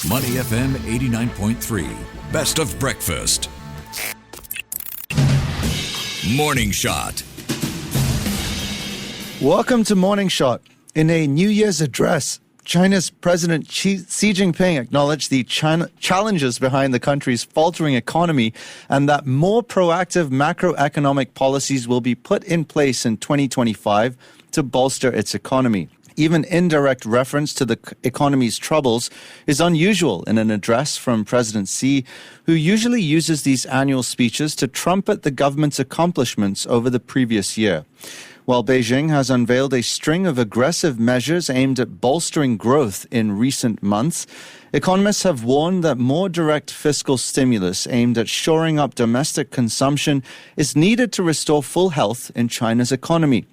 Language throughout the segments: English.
Money FM 89.3. Best of breakfast. Morning Shot. Welcome to Morning Shot. In a New Year's address, China's President Xi Jinping acknowledged the challenges behind the country's faltering economy and that more proactive macroeconomic policies will be put in place in 2025 to bolster its economy. Even indirect reference to the economy's troubles is unusual in an address from President Xi, who usually uses these annual speeches to trumpet the government's accomplishments over the previous year. While Beijing has unveiled a string of aggressive measures aimed at bolstering growth in recent months, economists have warned that more direct fiscal stimulus aimed at shoring up domestic consumption is needed to restore full health in China's economy.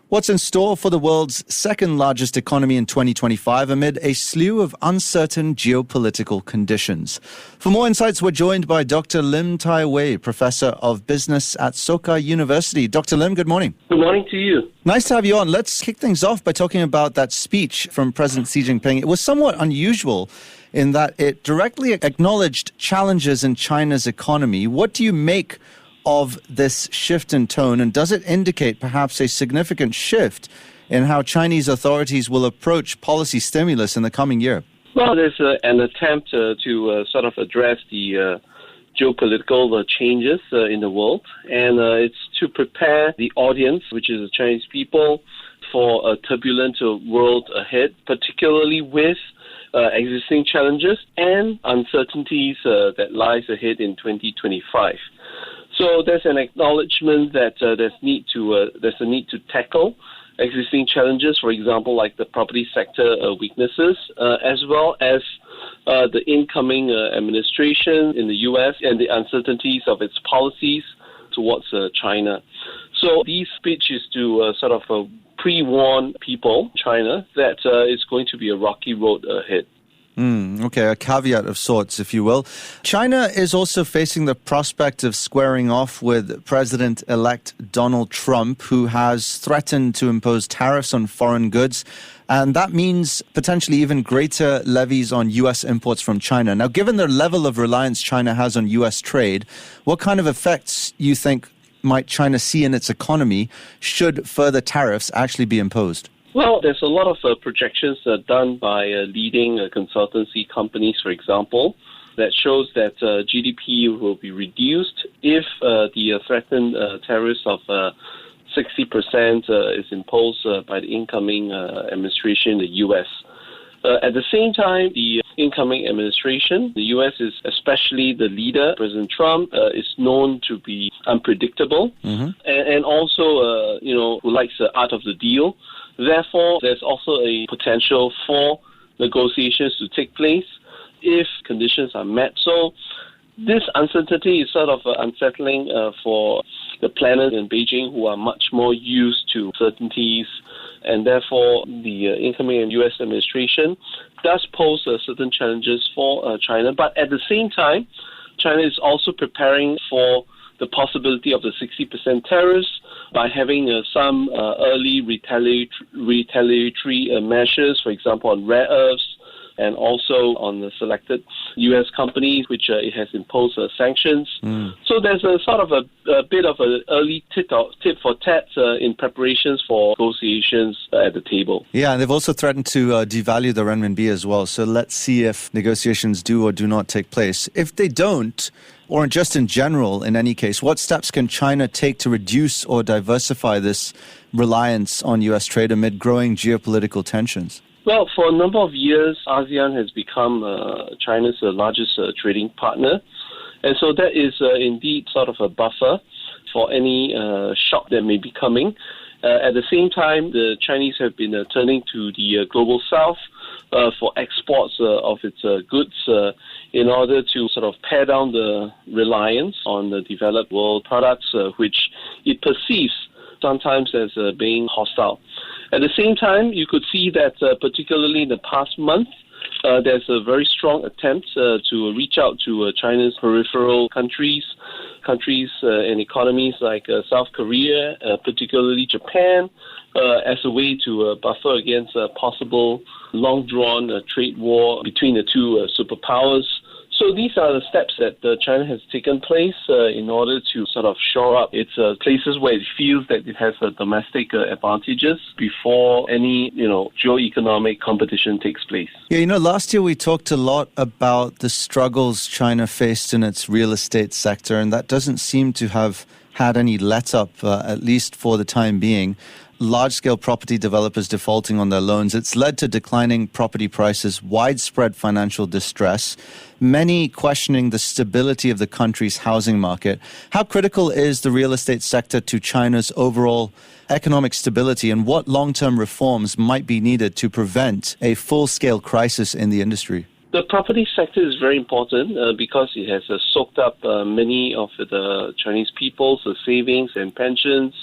What's in store for the world's second largest economy in 2025 amid a slew of uncertain geopolitical conditions? For more insights, we're joined by Dr. Lim Tai Wei, Professor of Business at Soka University. Dr. Lim, good morning. Good morning to you. Nice to have you on. Let's kick things off by talking about that speech from President Xi Jinping. It was somewhat unusual in that it directly acknowledged challenges in China's economy. What do you make of this shift in tone, and does it indicate perhaps a significant shift in how Chinese authorities will approach policy stimulus in the coming year? Well, there's an attempt to sort of address the geopolitical changes in the world, and it's to prepare the audience, which is the Chinese people, for a turbulent world ahead, particularly with existing challenges and uncertainties that lies ahead in 2025. So there's an acknowledgement that there's a need to tackle existing challenges, for example, like the property sector weaknesses, as well as the incoming administration in the U.S. and the uncertainties of its policies towards China. So these speeches to sort of pre-warn people, China, that it's going to be a rocky road ahead. Okay, a caveat of sorts, if you will. China is also facing the prospect of squaring off with President-elect Donald Trump, who has threatened to impose tariffs on foreign goods, and that means potentially even greater levies on U.S. imports from China. Now, given the level of reliance China has on U.S. trade, what kind of effects you think might China see in its economy should further tariffs actually be imposed? Well, there's a lot of projections done by leading consultancy companies, for example, that shows that GDP will be reduced if the threatened tariffs of 60% is imposed by the incoming administration in the U.S. At the same time, the incoming administration, the U.S. is especially the leader, President Trump, is known to be unpredictable and also, who likes the art of the deal. Therefore, there's also a potential for negotiations to take place if conditions are met. So this uncertainty is sort of unsettling for the planners in Beijing, who are much more used to certainties, and therefore the incoming U.S. administration does pose certain challenges for China. But at the same time, China is also preparing for the possibility of the 60% tariffs by having some early retaliatory measures, for example, on rare earths and also on the selected U.S. companies, which it has imposed sanctions. So there's a sort of a bit of an early tit for tat in preparations for negotiations at the table. Yeah, and they've also threatened to devalue the renminbi as well. So let's see if negotiations do or do not take place. If they don't, or just in general, in any case, what steps can China take to reduce or diversify this reliance on U.S. trade amid growing geopolitical tensions? Well, for a number of years, ASEAN has become China's largest trading partner. And so that is indeed sort of a buffer for any shock that may be coming. At the same time, the Chinese have been turning to the global south for exports of its goods in order to sort of pare down the reliance on the developed world products, which it perceives sometimes as being hostile. At the same time, you could see that particularly in the past month, there's a very strong attempt to reach out to China's peripheral countries and economies like South Korea, particularly Japan, as a way to buffer against a possible long-drawn trade war between the two superpowers. So these are the steps that China has taken place in order to sort of shore up its places where it feels that it has domestic advantages before any, geo-economic competition takes place. Yeah, last year we talked a lot about the struggles China faced in its real estate sector, and that doesn't seem to have had any let-up, at least for the time being. Large-scale property developers defaulting on their loans. It's led to declining property prices, widespread financial distress, many questioning the stability of the country's housing market. How critical is the real estate sector to China's overall economic stability, and what long-term reforms might be needed to prevent a full-scale crisis in the industry? The property sector is very important because it has soaked up many of the Chinese people's savings and pensions,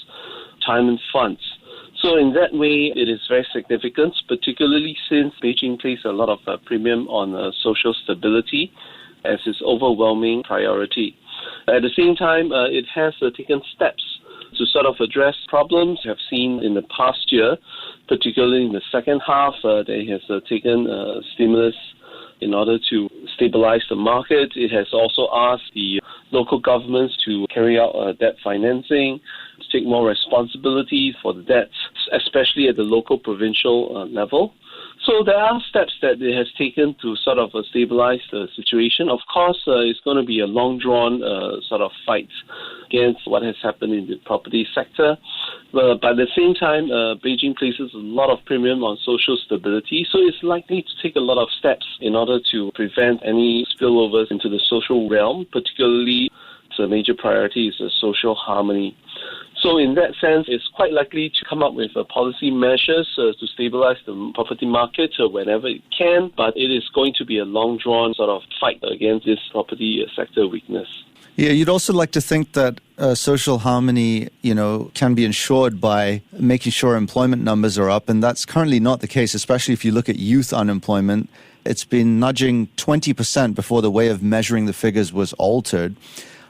retirement funds. So in that way, it is very significant, particularly since Beijing places a lot of premium on social stability as its overwhelming priority. At the same time, it has taken steps to sort of address problems we have seen in the past year, particularly in the second half. It has taken stimulus in order to stabilize the market. It has also asked the local governments to carry out debt financing, to take more responsibility for the debts, especially at the local provincial level. So there are steps that it has taken to sort of stabilize the situation. Of course, it's going to be a long-drawn sort of fight against what has happened in the property sector. But at the same time, Beijing places a lot of premium on social stability, so it's likely to take a lot of steps in order to prevent any spillovers into the social realm, particularly the major priority is social harmony. So in that sense, it's quite likely to come up with policy measures to stabilize the property market whenever it can, but it is going to be a long-drawn sort of fight against this property sector weakness. Yeah, you'd also like to think that social harmony, can be ensured by making sure employment numbers are up, and that's currently not the case, especially if you look at youth unemployment. It's been nudging 20% before the way of measuring the figures was altered.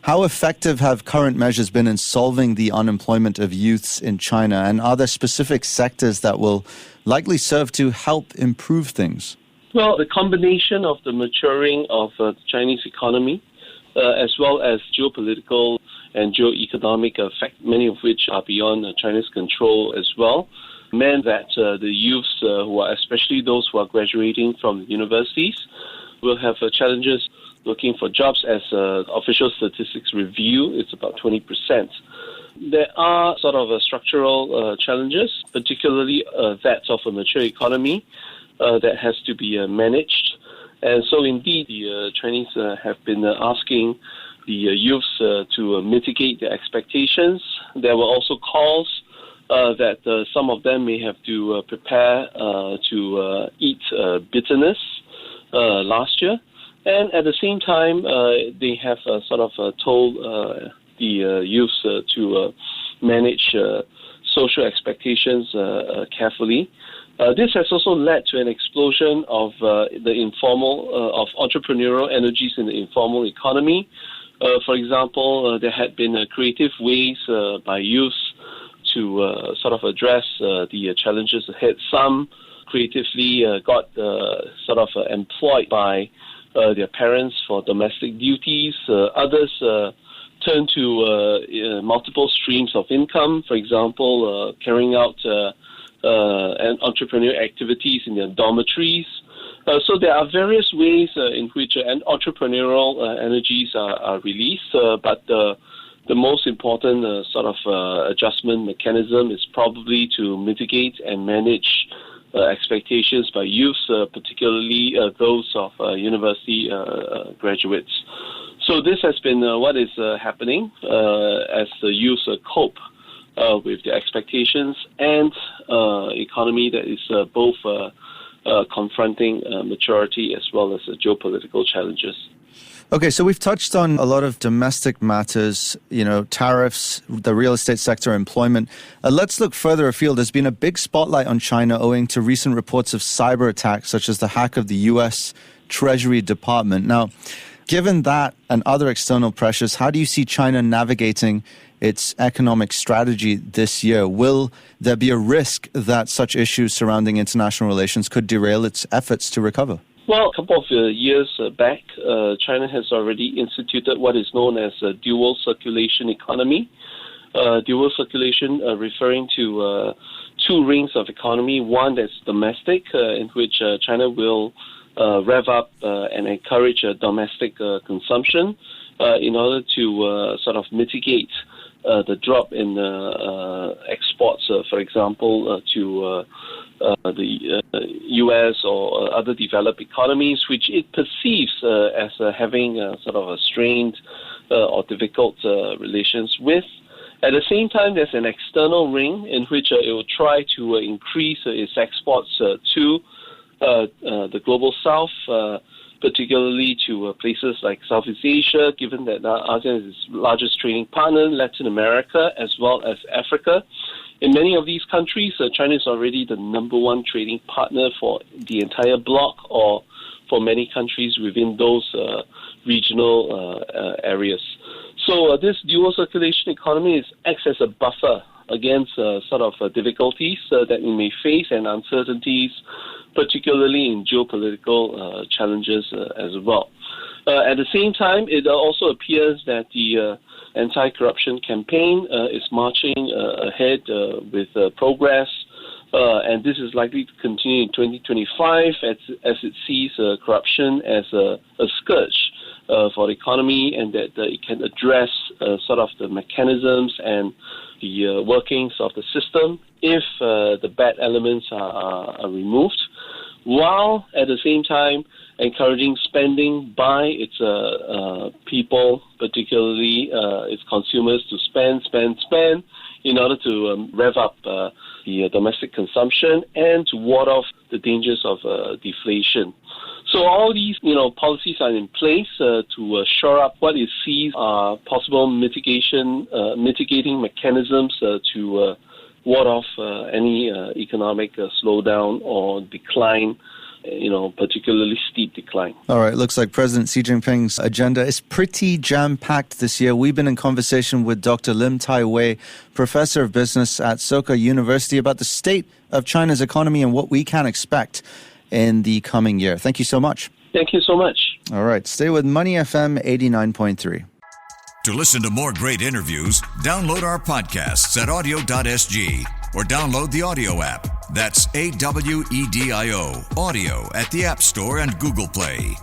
How effective have current measures been in solving the unemployment of youths in China, and are there specific sectors that will likely serve to help improve things? Well, the combination of the maturing of the Chinese economy, as well as geopolitical and geo-economic effects, many of which are beyond China's control as well, meant that the youths, who are especially those who are graduating from the universities, will have challenges looking for jobs. As official statistics review, it's about 20%. There are sort of structural challenges, particularly that of a mature economy that has to be managed. And so indeed, the Chinese have been asking the youths to mitigate their expectations. There were also calls that some of them may have to prepare to eat bitterness last year. And at the same time, they have sort of told the youths to manage social expectations carefully. This has also led to an explosion of the informal, of entrepreneurial energies in the informal economy. For example, there had been creative ways by youths to sort of address the challenges ahead. Some creatively got sort of employed by their parents for domestic duties. Others turned to multiple streams of income, for example, carrying out and entrepreneurial activities in their dormitories. So there are various ways in which entrepreneurial energies are released, but the most important sort of adjustment mechanism is probably to mitigate and manage expectations by youths, particularly those of university graduates. So this has been what is happening as the youths cope with the expectations and economy that is both confronting maturity as well as geopolitical challenges. Okay, so we've touched on a lot of domestic matters, tariffs, the real estate sector, employment. Let's look further afield. There's been a big spotlight on China owing to recent reports of cyber attacks, such as the hack of the U.S. Treasury Department. Now, Given that and other external pressures, how do you see China navigating its economic strategy this year? Will there be a risk that such issues surrounding international relations could derail its efforts to recover? Well, a couple of years back, China has already instituted what is known as a dual circulation economy. Dual circulation referring to two rings of economy, one that's domestic, in which China will rev up and encourage domestic consumption in order to sort of mitigate the drop in exports, for example, to the U.S. or other developed economies, which it perceives as having sort of a strained or difficult relations with. At the same time, there's an external ring in which it will try to increase its exports to the global south, particularly to places like Southeast Asia, given that ASEAN is its largest trading partner, Latin America, as well as Africa. In many of these countries, China is already the number one trading partner for the entire bloc or for many countries within those regional areas. So this dual circulation economy acts as a buffer against sort of difficulties that we may face and uncertainties, particularly in geopolitical challenges as well. At the same time, it also appears that the anti-corruption campaign is marching ahead with progress, and this is likely to continue in 2025 as it sees corruption as a scourge for the economy, and that it can address sort of the mechanisms and the workings of the system if the bad elements are removed, while at the same time encouraging spending by its people, particularly its consumers, to spend in order to rev up the domestic consumption and to ward off the dangers of deflation. So all these, policies are in place to shore up what it sees are possible mitigating mechanisms to ward off any economic slowdown or decline, particularly steep decline. All right, looks like President Xi Jinping's agenda is pretty jam-packed this year. We've been in conversation with Dr. Lim Tai Wei, Professor of Business at Soka University, about the state of China's economy and what we can expect in the coming year. Thank you so much. Thank you so much. All right, stay with Money FM 89.3. To listen to more great interviews, download our podcasts at audio.sg or download the audio app. That's AWEDIO, audio at the App Store and Google Play.